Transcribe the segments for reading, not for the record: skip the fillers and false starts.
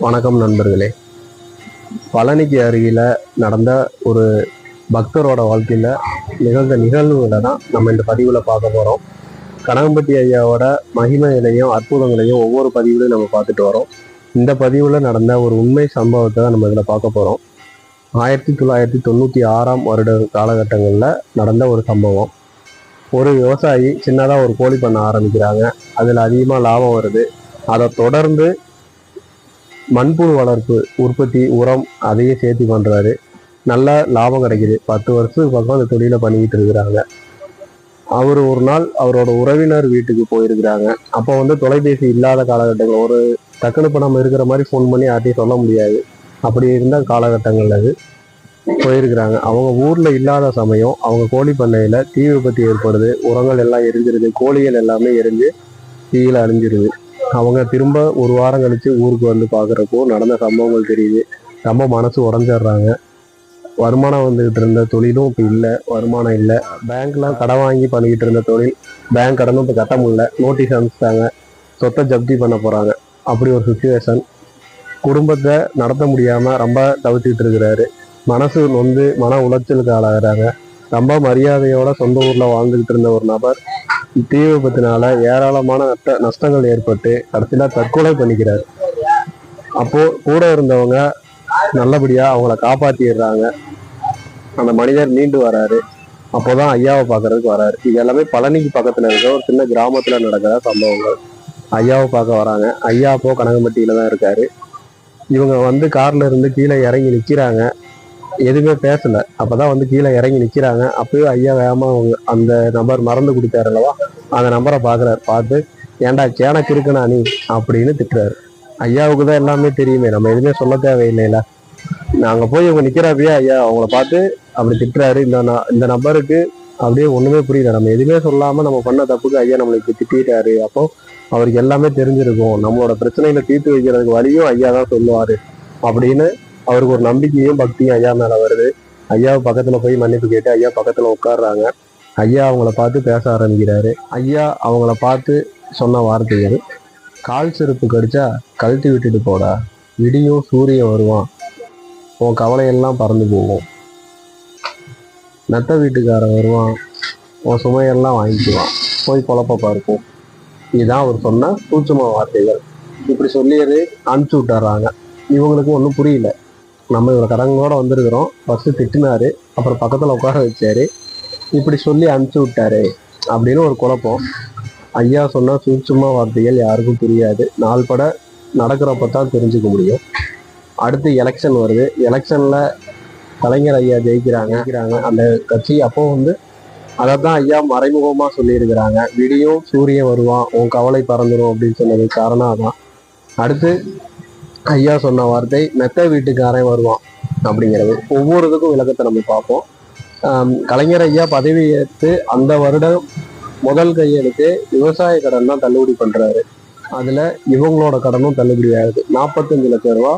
வணக்கம் நண்பர்களே. பழனிக்கு அருகில் நடந்த ஒரு பக்தரோட வாழ்க்கையில் நிகழ்ந்த நிகழ்வுகளை தான் நம்ம இந்த பதிவில் பார்க்க போகிறோம். கனகம்பட்டி ஐயாவோட மகிமைகளையும் அற்புதங்களையும் ஒவ்வொரு பதிவுலையும் நம்ம பார்த்துட்டு வரோம். இந்த பதிவில் நடந்த ஒரு உண்மை சம்பவத்தை தான் நம்ம இதில் பார்க்க போகிறோம். 1996 வருட காலகட்டங்களில் நடந்த ஒரு சம்பவம். ஒரு விவசாயி சின்னதாக ஒரு கோழி பண்ண ஆரம்பிக்கிறாங்க. அதில் அதிகமாக லாபம் வருது. அதை தொடர்ந்து மண்புழு வளர்ப்பு உற்பத்தி உரம் அதையும் சேர்த்து பண்ணுறாரு. நல்ல லாபம் கிடைக்குது. 10 வருஷத்துக்கு பக்கம் அந்த தொழிலை பண்ணிக்கிட்டு இருக்கிறாங்க. அவர் ஒரு நாள் அவரோட உறவினர் வீட்டுக்கு போயிருக்கிறாங்க. அப்போ தொலைபேசி இல்லாத காலகட்டங்கள், ஒரு டக்குனு இப்போ நம்ம இருக்கிற மாதிரி ஃபோன் பண்ணி யார்ட்டையும் சொல்ல முடியாது. அப்படி இருந்த காலகட்டங்கள் அது போயிருக்கிறாங்க. அவங்க ஊரில் இல்லாத சமயம் அவங்க கோழி பண்ணையில் தீ விபத்து ஏற்படுது. உரங்கள் எல்லாம் எரிஞ்சிருது. கோழிகள் எல்லாமே எரிஞ்சு தீயில் அழிஞ்சிருது. அவங்க திரும்ப ஒரு வாரம் கழிச்சு ஊருக்கு வந்து பார்க்குறப்போ நடந்த சம்பவங்கள் தெரியுது. ரொம்ப மனசு உடஞ்சிடுறாங்க. வருமானம் வந்துக்கிட்டு இருந்த தொழிலும் இப்போ இல்லை, வருமானம் இல்லை. பேங்க்லாம் கடன் வாங்கி பண்ணிக்கிட்டு இருந்த தொழில், பேங்க் கடனும் இப்போ கட்ட முடியல. நோட்டீஸ் அனுப்பிச்சிட்டாங்க, சொத்தை ஜப்தி பண்ண போகிறாங்க. அப்படி ஒரு சுச்சுவேஷன். குடும்பத்தை நடத்த முடியாமல் ரொம்ப தவிச்சுக்கிட்டு இருக்கிறாரு. மனசு நொந்து மன உளைச்சலுக்கு ஆளாகிறாங்க. ரொம்ப மரியாதையோட சொந்த ஊரில் வாழ்ந்துக்கிட்டு இருந்த ஒரு நபர் தீ விபத்தினால ஏராளமான நஷ்டங்கள் ஏற்பட்டு கடைசியில் தற்கொலை பண்ணிக்கிறார். அப்போ கூட இருந்தவங்க நல்லபடியா அவங்கள காப்பாத்திடுறாங்க. அந்த மனிதர் மீண்டு வராரு. அப்போதான் ஐயாவை பார்க்கறதுக்கு வராரு. இது எல்லாமே பழனிக்கு பக்கத்துல இருக்க ஒரு சின்ன கிராமத்துல நடக்கிற சம்பவங்கள். ஐயாவை பார்க்க வராங்க. ஐயா அப்போ கனகம்பட்டியில தான் இருக்காரு. இவங்க கார்ல இருந்து கீழே இறங்கி நிக்கிறாங்க. எதுவுமே பேசல. அப்பதான் கீழே இறங்கி நிக்கிறாங்க. அப்பவே ஐயா வேகமா அந்த நபர் மறந்து கொடுத்தாரு அல்லவா, அந்த நம்பரை பாக்குறாரு. பார்த்து, ஏன்டா கேனக்கு இருக்குண்ணா நீ அப்படின்னு திட்டுறாரு. ஐயாவுக்கு தான் எல்லாமே தெரியுமே, நம்ம எதுவுமே சொல்ல தேவையில்லைல. நாங்க போய் இவங்க நிக்கிறப்பயே ஐயா அவங்கள பார்த்து அப்படி திட்டுறாரு. இந்த நபருக்கு அப்படியே ஒண்ணுமே புரியல. நம்ம எதுவுமே சொல்லாம நம்ம பண்ண தப்புக்கு ஐயா நம்மளுக்கு திட்டாரு. அப்போ அவருக்கு எல்லாமே தெரிஞ்சிருக்கும். நம்மளோட பிரச்சனைகளை தீர்த்து வைக்கிறதுக்கு வழியும் ஐயா தான் சொல்லுவாரு அப்படின்னு அவருக்கு ஒரு நம்பிக்கையும் பக்தியும் ஐயா மேல வருது. ஐயாவை பக்கத்துல போய் மன்னிப்பு கேட்டு ஐயா பக்கத்துல உட்காடுறாங்க. ஐயா அவங்கள பார்த்து பேச ஆரம்பிக்கிறாரு. ஐயா அவங்கள பார்த்து சொன்ன வார்த்தைகள்: கால் செருப்பு கடிச்சா கழட்டி விட்டுட்டு போடா, விடியும் சூரியன் வருவான், உன் கவலையெல்லாம் பறந்து போகும், மெத்த வீட்டுக்காரன் வருவான், உன் சுமையெல்லாம் வாங்கிக்குவான், போய் குழப்ப பார்ப்போம். இதுதான் அவர் சொன்ன சூட்சும வார்த்தைகள். இப்படி சொல்லியது அனுப்பிச்சு விட்டுறாங்க. இவங்களுக்கு ஒன்றும் புரியல. நம்ம இவரை கடங்களோட வந்திருக்கிறோம். ஃபர்ஸ்ட் திட்டினாரு, அப்புறம் பக்கத்துல உட்கார வச்சாரு, இப்படி சொல்லி அனுப்பிச்சு விட்டாரு அப்படின்னு ஒரு குழப்பம். ஐயா சொன்ன சூட்சும வார்த்தைகள் யாருக்கும் புரியாது. நாள் பட நடக்கிறப்பதான் தெரிஞ்சுக்க முடியும். அடுத்து எலெக்ஷன் வருது. எலெக்ஷன்ல கலைஞர் ஐயா ஜெயிக்கிறாங்க அந்த கட்சி. அப்போ அதைத்தான் ஐயா மறைமுகமா சொல்லியிருக்கிறாங்க. விடியும் சூரியன் வருவான், உன் கவலை பறந்துடும் அப்படின்னு சொன்னது காரணம் அதான். அடுத்து ஐயா சொன்ன வார்த்தை மெத்த வீட்டுக்காரன் வருவான் அப்படிங்கிறது. ஒவ்வொரு இதுக்கும் விளக்கத்தை நம்ம பார்ப்போம். கலைஞர் ஐயா பதவி ஏற்று அந்த வருடம் முதல் கையெழுத்து விவசாய கடன் தான் தள்ளுபடி பண்றாரு. அதுல இவங்களோட கடனும் தள்ளுபடி ஆகுது. 45 லட்சம் ரூபா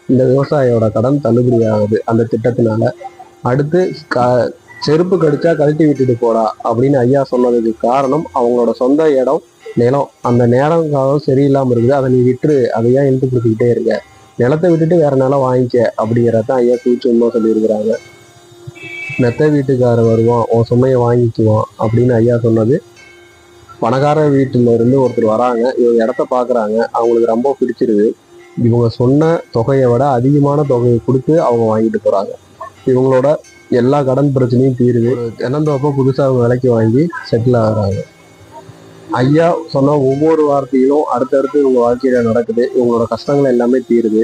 இந்த விவசாயியோட கடன் தள்ளுபடி ஆகுது அந்த திட்டத்தினால. அடுத்து செருப்பு கடிச்சா கழட்டி விட்டுட்டு போடா அப்படின்னு ஐயா சொன்னதுக்கு காரணம் அவங்களோட சொந்த இடம் நிலம். அந்த நேரம் காலம் சரியில்லாம இருக்குது, அதை நீ விட்டுரு, அதையா இழுத்து கொடுத்துக்கிட்டே இருக்க, நிலத்தை விட்டுட்டு வேற நிலம் வாங்கிக்க அப்படிங்கிறதான் ஐயா சூட்சமா சொல்லியிருக்கிறாங்க. மெத்த வீட்டுக்காரர் வருவான், உன் சுமையை வாங்கிக்குவான் அப்படின்னு ஐயா சொன்னது. பணக்கார வீட்டுல இருந்து ஒருத்தர் வராங்க. இவங்க இடத்த பாக்குறாங்க. அவங்களுக்கு ரொம்ப பிடிச்சிருது. இவங்க சொன்ன தொகையை விட அதிகமான தொகையை கொடுத்து அவங்க வாங்கிட்டு போறாங்க. இவங்களோட எல்லா கடன் பிரச்சனையும் தீருது. தென்னந்தோப்பை புதுசா அவங்க விலைக்கு வாங்கி செட்டில் ஆகுறாங்க. ஐயா சொன்ன ஒவ்வொரு வார்த்தையிலும் அடுத்தடுத்து இவங்க வாழ்க்கையில நடக்குது. இவங்களோட கஷ்டங்கள் எல்லாமே தீருது.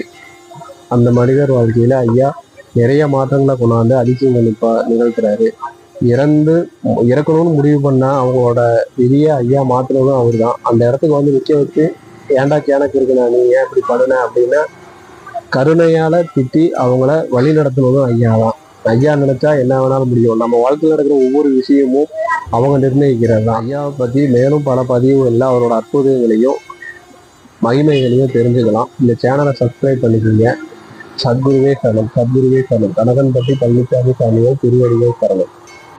அந்த மனிதர் வாழ்க்கையில ஐயா நிறைய மாற்றங்களை கொண்டாந்து அதிசயங்கள் நிகழ்த்துறாரு. இறக்கணும்னு முடிவு பண்ணா அவங்களோட விதியை ஐயா மாத்தினதும் அவர் தான். அந்த இடத்துக்கு நிக்க வச்சு, ஏன்டா கேனக்கு இருக்குண்ணா நீ ஏன் இப்படி பண்ணுன அப்படின்னா கருணையால திட்டி அவங்கள வழி நடத்தினதும் ஐயா தான். ஐயா நினைச்சா என்ன வேணாலும் முடியும். நம்ம வாழ்க்கையில் நடக்கிற ஒவ்வொரு விஷயமும் அவங்க நிர்ணயிக்கிறது தான். ஐயாவை பத்தி மேலும் பல பதிவுகளில் அவரோட அற்புதங்களையும் மகிமைகளையும் தெரிஞ்சுக்கலாம். இந்த சேனலை சப்ஸ்கிரைப் பண்ணிக்கோங்க. சத்குருவே சரணம், சத்குருவே சரணம். கனகன்பட்டி பழனிசாமி சாமியை திருவடிகள் சரணம்.